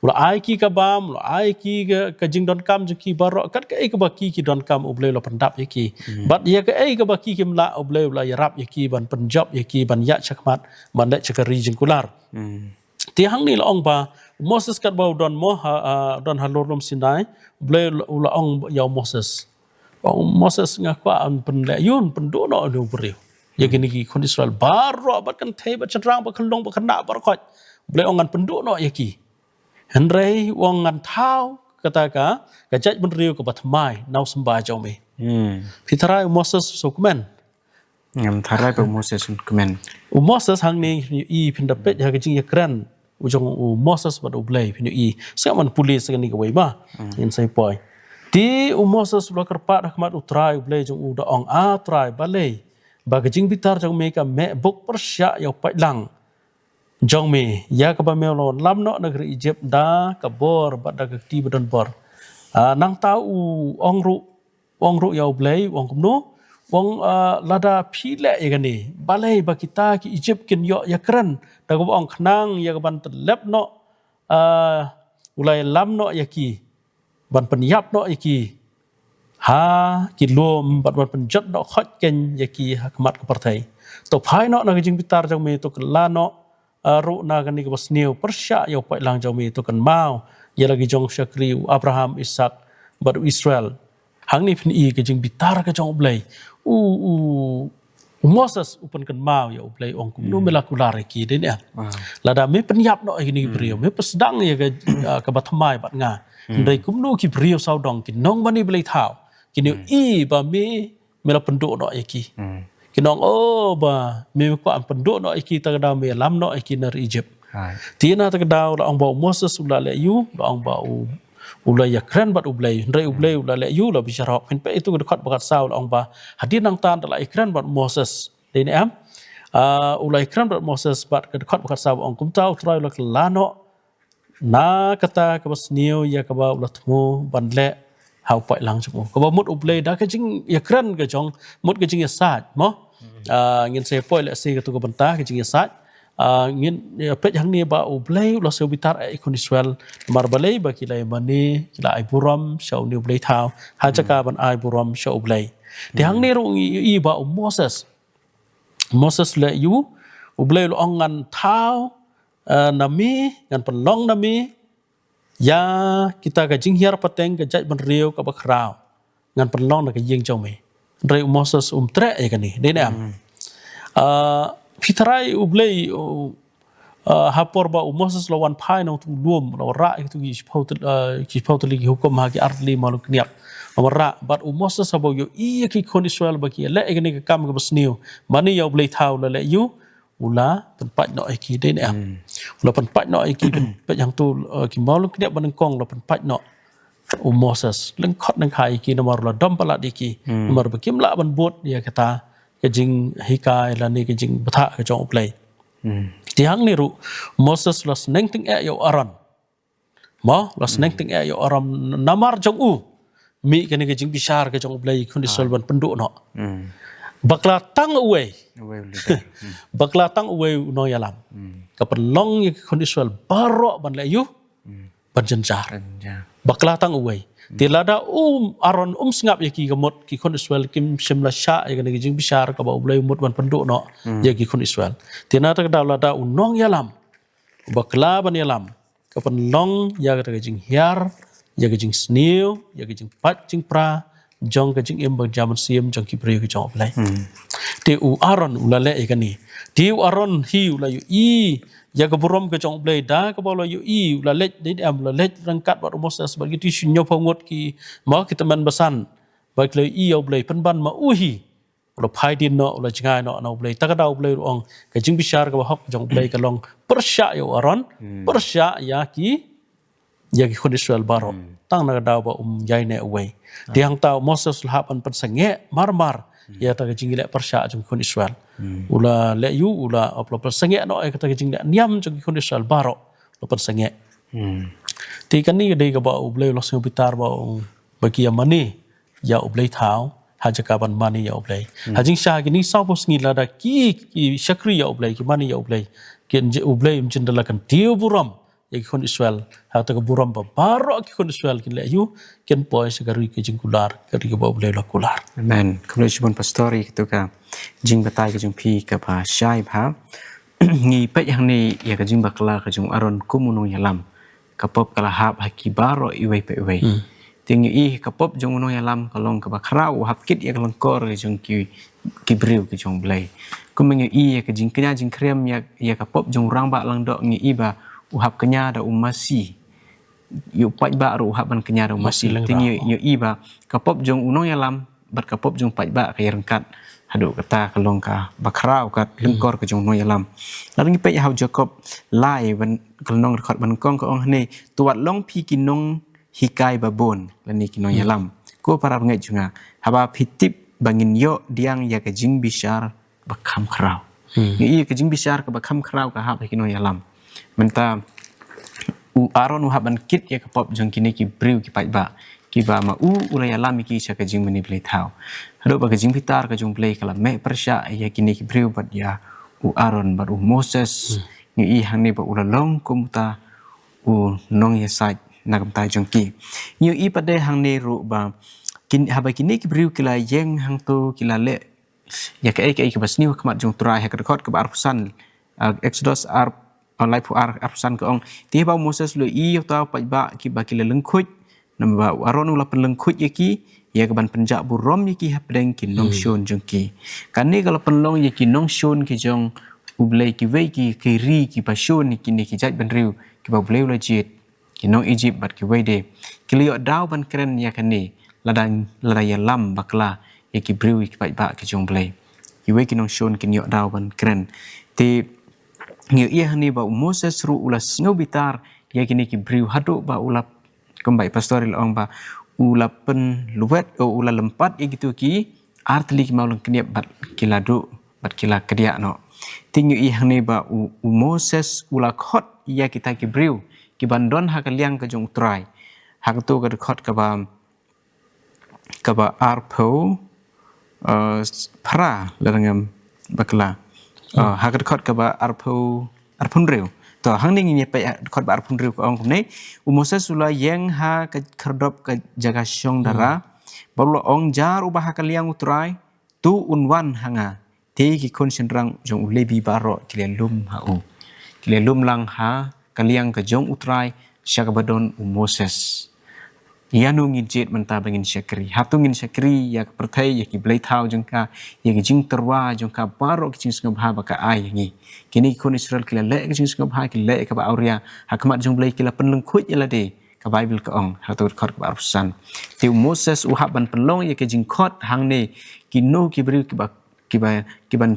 ula ai ki ka bam ula ai ki ka jing don kam ki barok kat ka ai ka ba ki don kam ublay ula pendap iki bat ya ka ai ka ba ki mla ublay ula yarap iki ban penjob iki ban ya chakmat ban le chakari jingkular ti hang ni la ong ba Moses kat bau don mo don halorlom Sinai ublay ula ong ya Moses ngakwa an pen le yun pen do no no beriu ya gini ki kon Israel baro bat kan thei bat cendrang bat khlong bat khana bar khoj ble ongan pendu no ya ki henrei wongan thau kata ka jaj ben riu ka bat mai nau samba jaw me phitharai Moses sukmen ngam tharai ba Moses sukmen Moses hang ni I phin da pet ya ka jing ya kran ujong Moses bat ble phin I sa man pulis ka ni ka wei ba in sai poi ti Moses lo kerpat rahmat utrai ble jong u da ong a trai balei ba jing bitar jong me ka me buk persya ya pai lang jong me ya ka ba me lo lam no negeri Egypt da ka bor ba da ka ti badon bor nang tau ong ru ya blai ong kum no ong lada phi le ya ka ni balai ba kita ki Egypt kin yo ya kran da ka ong khnang ya ka ban lep no ulai lam no ya ki ban penyap no ya ki ha ki lom bat penjat no khot ken ya ki hakmat ka partai to phai no na jing bitar jong me to la no ru na kan ni ka basniu persya yo pai lang jong me to kan mau ya lagi jong Syakri Abraham Ishak bat Israel hang ni phin I ka jing bitar ka jong blai Moses upan kan mau ya blai ong kum no melakular ki den ya lada me penyap no ni brio me pesdang ya ka batmai bat nga ndai kum no ki brio sau dong ki nong bani blai thau kini I ba me mela penduk no iki kinong ba me ko am penduk no iki ta da me lam no iki ner Egypt tina ta da la ong ba Moses ula le yu la ong ba ula ya kran bat ublai ndai ublai ula le yu la bisyarok pen pe itu dekat bakat sau la ong ba hadin nang tan la ikran bat Moses dene am ula ikran bat Moses bat dekat bakat sau ong kum tau trai la lano na kata ka basniu ya ka ba ula thmu ban le hau pai lang chu ko ba mut ublei da ka jing ya kran ka jong mut ka jing ya sat mo ngin se poi le se ka tu ka banta ka jing ya sat ngin pe hang ni ba ublei lo se bitar ai kon Israel mar balei ba kilai mani kila ai buram shau ni ublei thau ha chaka ban ai buram shau ublei ti hang ni ru I ba Moses le yu ublei lo ongan thau nami ngan penlong nami ya kita ka jing hiar pateng ka jaj ban riu ka bakrau ngan penlong na ka yeng jong me rei Moses tre e ka ni de am pitrai ublei hapor ba Moses lawan pai no tu luom lo ra itu ki pau li hukum ha ki arli maluk niak amara bat Moses abo yo I ki kon Israel ba ki le e ka ni ka kam ka basniu mani yo ublei thau le yu ula penpat no iki den am ula penpat no iki penpat yang tu ki malu kdia banengkong la penpat no Moses lengkot nang kai iki nomor la dom pala diki nomor bekim la ban bot dia kata ke jing hikai la ni ke jing batha ke jong play ti hang ni ru Moses la sneng ting e yo aron mo la sneng ting e yo aron namar jong mi ke ni ke jing bishar ke jong play kun disol ban penduk no bakla tang away bakla tang away no yalam ka penlong ye kon Israel baro ban le yu ban jenjar bakla tang away tilada aron sngap ye ki gamot ki kon Israel kim shimla sha ye kan jing bishar ka ba ulai mut ban penduk no ye ki kon Israel tina ta da lada unong yalam bakla ban yalam ka penlong ya ka jing hiar ya ka jing sniu ya ka jing pat jing pra jong ka jing bang jaman siam jong ki breu ki jong play te aron ulale e kani ti aron hi ula yu I ya ka burom ka jong play da ka bolo yu I ulale de am ulale rangkat ba Moses bagi ti sunyo pangot ki ma ki teman besan bagi le I ya play penban ma uhi ula phai din no ula jingai no play ta ka dau play ong ka jing bishar ka hok jong play ka long persya yo aron persya ya ki kon Israel baro tang na daw ba yai ne away tiang tau Moses lahapan pensange mar ya ta jing le persya jong kon Israel ula le yu ula aplo pensange no e kata jing niam jong kon Israel baro lo pensange ti kan ni dei ka ba ublei lo sing bitar ba bagi mani ya ublei thau hajaka ban mani ya ublei hajing sha gi ni sau pos ngi la da ki Syakri ya ublei ki mani ya ublei kian je ublay menjendalakan tiu buram ya kon Israel hata ke buram ba baro ki kon Israel kin le yu kian poy segarui ke jingkular kari ke ublay lakular amen kemudian cibon pastori gitu ka jing batai ke jung pi ka ba syai ba ngi pe yang ni ya ke jing bakla ke jung aron kumunung yalam kapop kala hab haki baro iwei pe iwei tingi I kapop jung unung yalam kalong ka ba khrau hab kit ya kalong kor ke jung ki briu ke jung blai kumengi I ya ke jing kenya jing krem ya kapop jung rang ba lang dok ngi I ba uhap kenya da umasi yu pai ba ru uhap ban kenya da umasi tingi yu I ba kapop jung unung yalam bat kapop jung pai ba ka rengkat hadu kata kalong ka bakrau kat lengkor ke jung no yalam lalu ngi pe hau Jacob lai ban kalong record ban kong ko ong ne tuat long pi kinong hikai babon lani kinong yalam ko para ngai junga haba pitip bangin yo diang ya ke jing bishar bakam krau ngi ke jing bishar ka bakam krau ka hab kinong yalam menta u aron u haban kit ya ke pop jung kini ki briu ki pai ba ki ba ma ulai alam ki cha ke jing mani play thau hado ba ke jing pitar ke jung play kala me persya ya kini ki briu bat ya u Aaron bat u Moses ni I hang ni ba ulalong kumta u nong ya sai nagam tai jung ki ni I pade hang ni ru ba kin haba kini ki briu kila yeng hang tu kila le ya ke ke basni khamat jung trai ha ka record ke ba arpusan Exodus lai pu arpusan ke ong ti ba Moses lu I ta pa ba ki ba kila lengkhuj namba Aaron ula penlengkhuj yaki ya keban penjak burom yaki hapdeng ki nong shon jong ki kani kalau penlong yaki nong shon ki jong ublei ki wei ki ri ki pasion ki ni ki jat ban riu ki ba bleu la jit ki nong Egypt bat ki wei de ki liyo daw ban kren ya kani ladang ya lam bakla yaki briu ki ba ki jong blei ki wei ki nong shon ki niyo daw ban kren ti ngiyo iya ni ba Moses ru ulas ngobitar yaki ni ki briu hadu ba ulap kembali pastoril ong ba ulapen luwet o ula lempat ya gitu ki artli ki maulung keniap bat kiladu bat kila kedia no tingu I hang ni ba u Moses ula khot ya kita ki briu ki bandon ha kaliang ke jong trai ha tu ka khot ka ba arpo pra lerangam bakla ha ka khot ka ba arpun riu to hang ning ni pe khot bar phun riu ko ong ne u Moses ula yeng ha ka kherdop ka jaga syong dara baru ong jar ubah ha kaliang utrai tu unwan hanga te ki kon senrang jong lebi baro kilelum ha u kilelum lang ha kaliang ka jong utrai syakabadon u Moses yanu ngijit menta bangin syakri hatungin syakri ya perthai ya ki blai thau jongka ya ki jing terwa jongka baro ki jing sngab ha baka ai ngi kini kon Israel kila le ki jing sngab ha ki le ka ba auria hakmat jong blai kila penleng khuj ya de ka Bible ka ong hatu khot ka arsan ti Moses u haban penlong ya ki jing khot hang ne ki no ki bri ki ban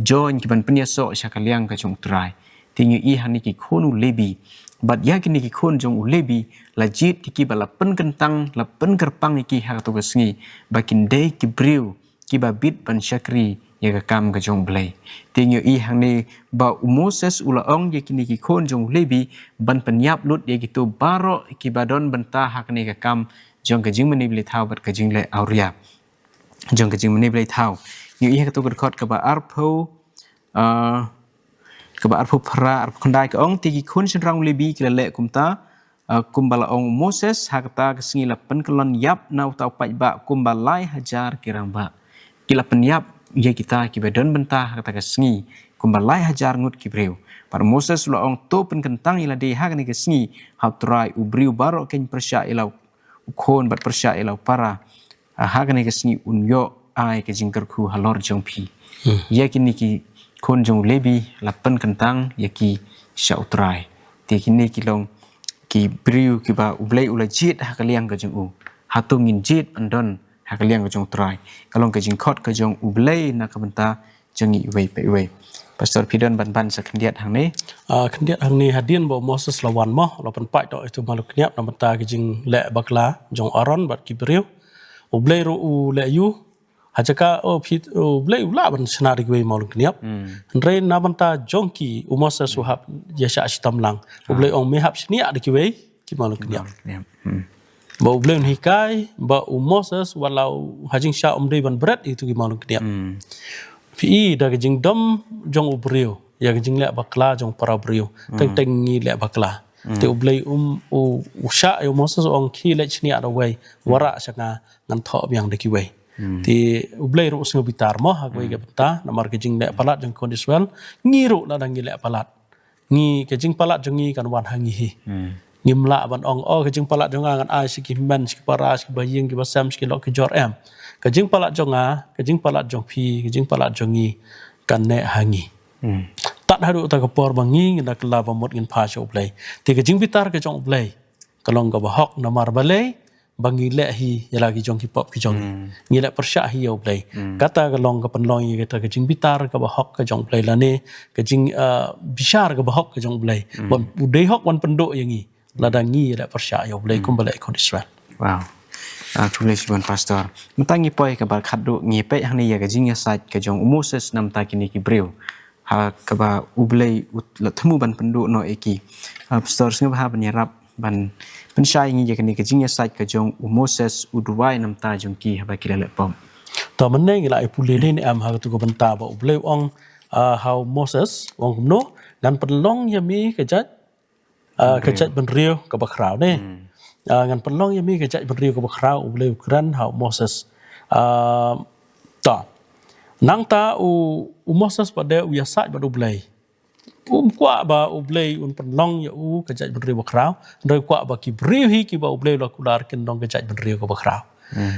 join ki ban penyaso syakaliang ka jong trai tingi I hani ki khonu lebi bat ya kini ki khon jong ulebi lajit ki bala pen kentang la pen kerpang ki ha to gasngi bakin dei ki briu ki ba bit ban syakri ya ka kam ka jong blai tingi I hang ni ba Moses ula ong ya kini ki khon jong ulebi ban penyap lut ya gitu baro ki badon benta hak ni ka kam jong ka jing mani bli thau bat ka jing le auria jong ka jing mani bli thau ni I ka to khot ka ba arpo kaba arpu pra arpu kandai ka ong tigi kun senrang lebi kila le kumta kumbala ong Moses hakata kesengi lapen kelon yap nau tau pai ba kumbalai hajar kirang ba kila penyap ya kita kibadon bentah hakata kesengi kumbalai hajar ngut kibreu par Moses lo ong to pen kentang ila de hak ni kesengi hau trai ubriu baro ken persya ilau ukon bat persya ilau para hak ni kesengi unyo ai ke jingker ku halor jongpi ya kini ki kon jong lebi lapan kentang yaki syauttrai ti kini kilong ki briu ki ba ublai ula jit ha kaliang ka jong u hatungin jit andon ha kaliang ka jong trai kalong ka jing khot ka jong ublai na ka benta jangi wei pe wei pastor Pidon ban sa kendiat hang ni kendiat hang ni hadian bo Moses lawan mo lapan pai to itu maluk kniap na benta ki jing le bakla jong Aaron bat ki briu ublai ru u le yu hajaka phit blai ula ban senari gwe maulung kniap re na banta jongki umasa suhab yasha astamlang blai ong mehap snia de kiwe ki maulung kniap ba blai hikai ba umasa walau hajing sha umdei ban berat itu ki maulung kniap pi da jing dom jong ubriu ya ke jing le bakla jong para brio teng teng ngi le bakla te ublei usha yo Moses ong khi le chni ada wei wara sanga ngan tho byang de ki wei ti ublei ru sing bitar mo ha wei ke benta namar ke jing le palat jong kondiswel ngi ru la dang ngi le palat ngi ke jing palat jong ngi kan wan hangi hi ngimla ban ong ke jing palat jong ngan ai siki men siki para siki baying ki basam siki lok ki jor em ke jing palat jong ke jing palat jong phi ke jing palat jong ngi kan ne hangi tat hadu ta kapor bangi ndak la bamot ngin pha cho play ti ke jing bitar ke jong play kalong ga bahok namar balai bangi le hi yala ki jong ki pop ki jong ngi le persya hi yo play kata kalong ka penlong ye ta ke jing bitar ka bahok ka jong play la ne ke jing bishar ka bahok ka jong play bon udai hok wan pendo yangi lada ngi le persya yo play kum balai kon Israel wow tulis bon pastor mentangi poi ka bar khadu ngi pe hang ni ya ka jing ya sait ka jong Moses nam ta kini ki breu ha ka ba ublei la thmu ban pendu no eki pastor sing ba ban yarap ban pensyai ngi ya kini ka jing ya sait ka jong Moses uduai nam ta jong ki ha ba kila le pom to menai ngi la ipule ni am ha tu ko benta ba ublei ong how Moses ong no dan penlong ya mi ka jat ban rio ka ba khrau ne ngan penlong ya mi ka jat ban rio ka ba khrau ublei kran how Moses ta nang ta u Moses pada u yasat ba ublei kwa ba ublei un penlong ya ka jat ban rio ba khrau roi kwa ba ki brio hi ki ba ublei la kular kin dong ka jat ban rio ka ba khrau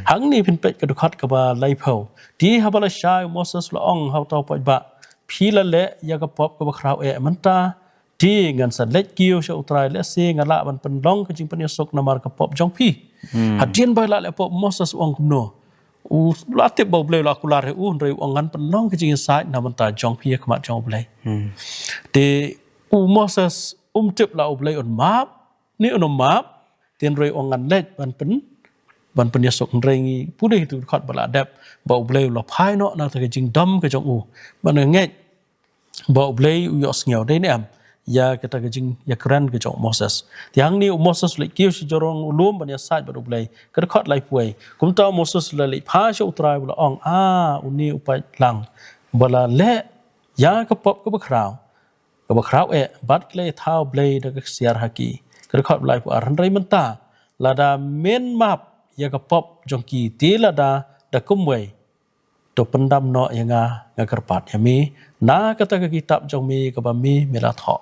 hang ni pin pet ka du khat ka ba lai phau ti ha ba la shai Moses la ong how ta pa ba phi la le ya ka pop ka ba khrau e man ta ti ngan sa let kiu sha utrai le se ngala ban penlong ka jing pan yasok namar ka pop jong phi hadien ba la le pop Moses ong kumno la tip ba ublei la kular he roi ong ngan penlong ka jing sai na man ta jong phi ka ma jong ublei te Moses tip la ublei on map ni on map tin roi ong ngan let ban pen yasok rei ngi pudai tu khat bala dep ba ublei la phai no na ta ka jing dam ka jong ban nge ba ublei yos ngeu dei ne am ya kita ka jing ya kran ka jong Moses tiang ni Moses le kiu si jorong ulum ban ya sai ba ublei ka khat lai puai kum ta Moses la le pha sho utrai bala ong uni upai lang bala le ya ka pop ka ba khrau e bat le thau blei da ka siar haki ka khat lai pu aran rei man ta la da men map ya ka pop jong ki ti la da kum wei to pendam no ya nga kerpat ya mi na kata ka kitab jong mi ka ba mi mela tho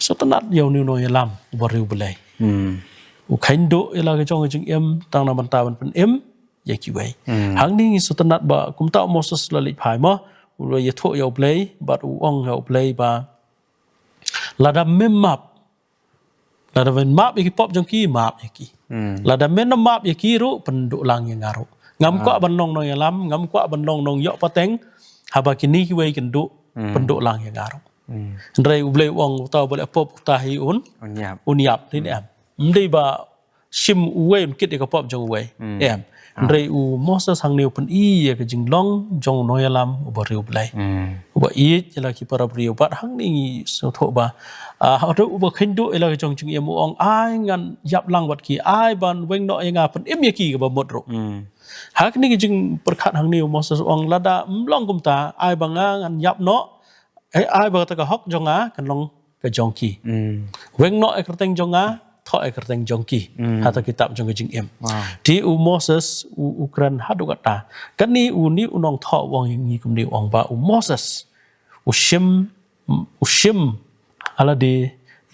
so tanat yo ni no ya lam ba riu belai u khain do ila ka jong jing em tang na ban ta ban pen em ya ki wei hang ni so tanat ba kum ta Moses la li phai ma u lo ya tho yo belai ba u ong yo belai ba la da mem map la da ven map ki pop jong ki map ya ki la da men map ya ki ru pendu lang yang ngaru ngam kwa ban long nong ya lam ngam kwa ban long nong yo pateng haba kini ki wei kendu pendu lang yang ngaru rei ublei wong ta bole pop ta hi un yap ni am ndei ba sim uwe kit ka pop jong wei em rei u Moses hang neu pen i ya ka jing long jong no ya lam ba riu blai ba i jela ki para riu bat hang ni so tho ba ha do ba khin do ela jong jing em ong ai ngan yap lang wat ki ai ban weng no ya nga pen em ya ki ka ba mot ro hak ni jing perkhat hang neu Moses ong lada long kum ta ai ba nga ngan yap no ai ba ta ka hok jong a kan long ka jong ki weng no e kerteng jong a tho e kerteng jong ki hata kitab jong ka jing em ti u Moses u kran hadu kata kan ni u ni unong tho wong ni kum ni ong ba u Moses u shim ala de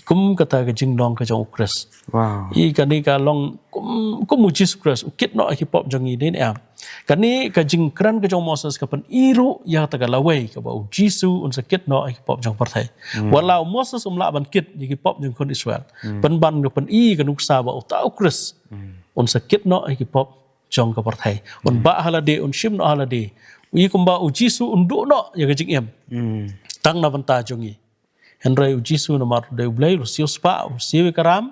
kum kata ka jing dong ka jong Chris i kan ni ka long kum mu Jesus Christ u kit no ki pop jong ni den am kan ni ka jing kran ka jong Moses ka pen iru ya ta ka lawei ka ba u Jesus un sa kit no ki pop jong parthai walau Moses la ban kit ki pop jong kon Israel pen ban ka pen i ka nuk sa ba u ta Chris un sa kit no ki pop jong ka parthai un ba hala de un shim no hala de i kum ba u Jesus un du no ya ka jing em tang na ban ta jong i Henry ujisu nomor de ublei usiu spa usiu karam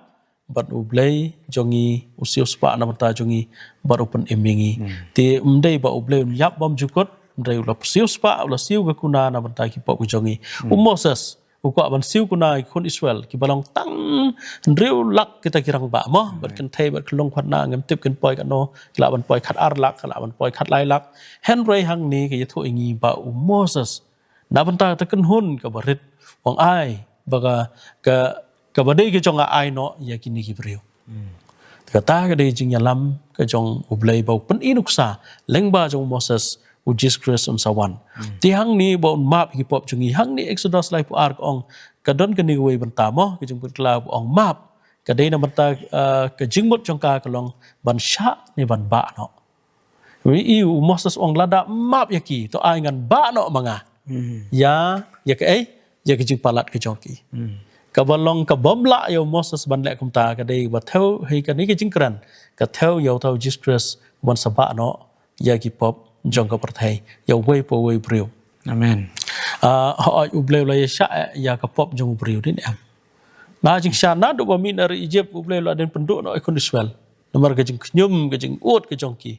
bat ublei jongi usiu spa na mata jongi bat open emingi te umdei ba ublei yap bom jukot ndrei ula usiu spa ula siu ka kuna na mata ki pop jongi Moses ukwa ban siu kuna kon Israel ki balong tang ndreu lak kita kirang ba mo bat kan thei bat klong khat na ngam tip kan poi kan no la ban poi khat ar lak la ban poi khat lai lak Henry hang ni ki thu ingi ba Moses na banta ta kan hun ka barit wang ai baga ka badai ke chong ai no ya kini ki breu kata ka dei jing yalam ka jong ublei bau pen inuksa lengba jong Moses ujis Christ sawan ti hang ni bau map ki pop jungi hang ni Exodus lai pu ar ong kadon ka ni wei banta mo ka jong putla ong map ka dei na banta ka jing mot jong ka kalong ban sha ni ban ba no wi iu Moses ong lada map yaki to ai ngan ba no manga ya ka ai ya ka jing palat ka jong ki kabalong kabomla yo Moses ban lek kum ta ka dei ba theu hei ka ni ka jing kran ka theu yo thau Jesus Christ ban saba no ya ki pop jong ka parthai yo wei po wei breu amen ho ubleu la sha ya ka pop jong breu din em na jing sha na do ba min dari Egypt ubleu la den penduk no ikon Israel nomor ka jing nyum ka jing ut ka jong ki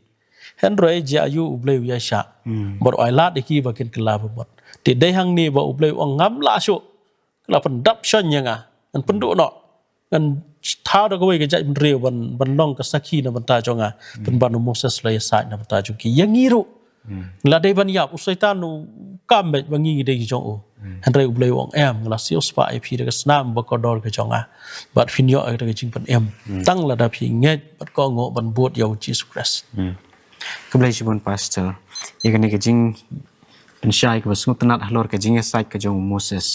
henroi ja yu ubleu ya sha bor ai lat ki ba ken kala bot ti dei hang ni ba ubleu ong ngam la shu là phần đắp sân nhang anh phân độ nọ anh tháo được cái cái chạy rìu bằng long cái sakhi nó bằng ta cho ngà phần bằng Moses lấy sai nó bằng ta cho kia yang ngiru là đây bằng nhập Satan nó cam bệnh bằng nghi đây cho ô anh rìu lấy ông em là siêu spy phi cái snam bằng con đòn cái cho ngà bạn phi nhọ cái chính phần em tăng là đạp phi nghe bạn có ngộ bằng buốt dầu Jesus Christ cái này chỉ một pastor cái này cái chínhเป็นชายกับสงบตนัดฮัลโหลกับจิงเอสไซกับจงMoses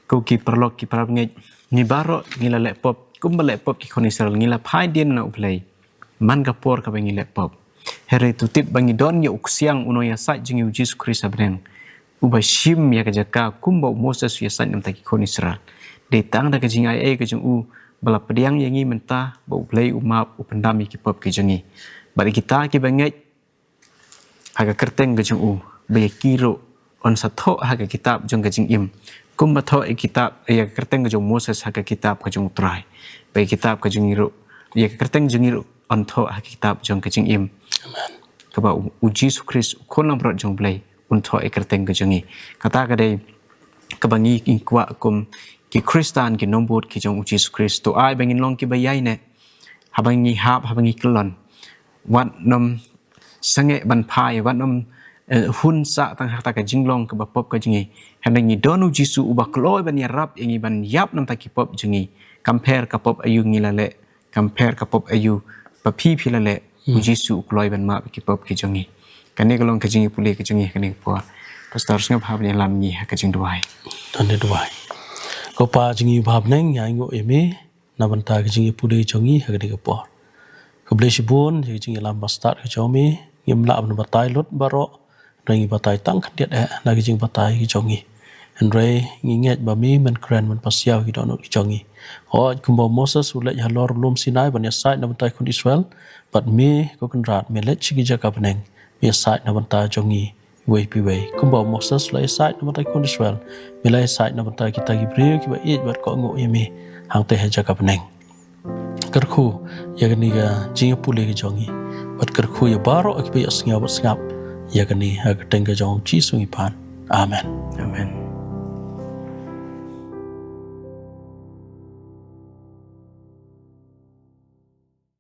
kau ki perlok ki parab ni baro ngila lepop kum lepop ki khoni sel ngila phai din na uplay man ka por ka bangi lepop here tu tip bangi don ya uksiang uno ya sai jing Jesus Christ abren uba shim ya ka jaka kum ba Moses ya sai nam ta ki khoni sel de tang da ka jing ai ka jung u bala pediang yangi menta ba uplay umap upendam ki pop ki jangi bari kita ki bangai aga kerteng ka jung u ba kiro on satho aga kitab jong ka jing im kum batho kitab ya kerteng ka jong Moses ha kitab ka jong trai bai kitab ka jong iru ya kerteng jong iru ontho ha kitab jong ka jing im amen ka ba uji Jesus Christ khonam ro jong blai ontho kerteng ka jong i kata ka dei ka bangi king kwa kum ki Kristan ki nombot ki jong uji Jesus Christ to ai bangin long ki bayai ne ha bangi hap ha bangi klon wat nom sange ban phai wat nom hun sa tang hak ka jinglong ka bapop ka jingi hanangi donu jisu uba kloi ban yarap ingi ban yap nam ta ki pop jingi compare ka pop ayu ngilale compare ka pop ayu pa phi philale jisu kloi ban ma ki pop ki jingi kane kalong ka jingi puli ka jingi kane po pastor snga bhab ni lam ni ka jing duai ton de duai ko pa jingi bhab neng ya ngo eme na ban ta ka jingi puli jongi ha ka po ko blesi bon jingi lam bastar ka jomi ngim la ban batai lot baro rangi batai tang khat dia na ki jing batai ki jongi en re ngi nget ba mi man kran man pasiao ki don ki jongi ho kumbo Moses ule ya lor lum Sinai ban ya sai na batai kon Israel but me ko kan rat me let chi ki jaka baneng me sai na batai jongi wei pi wei kumbo Moses le sai na batai kon Israel me le sai na batai kita ki bre ki ba it bat ko ngo yemi hang te ha jaka baneng kar khu ya ni ga jing pule ki jongi bat kar khu ya baro ak bi asnga bat ngap ya kani ha keteng ka jong chi sungi pan amen amen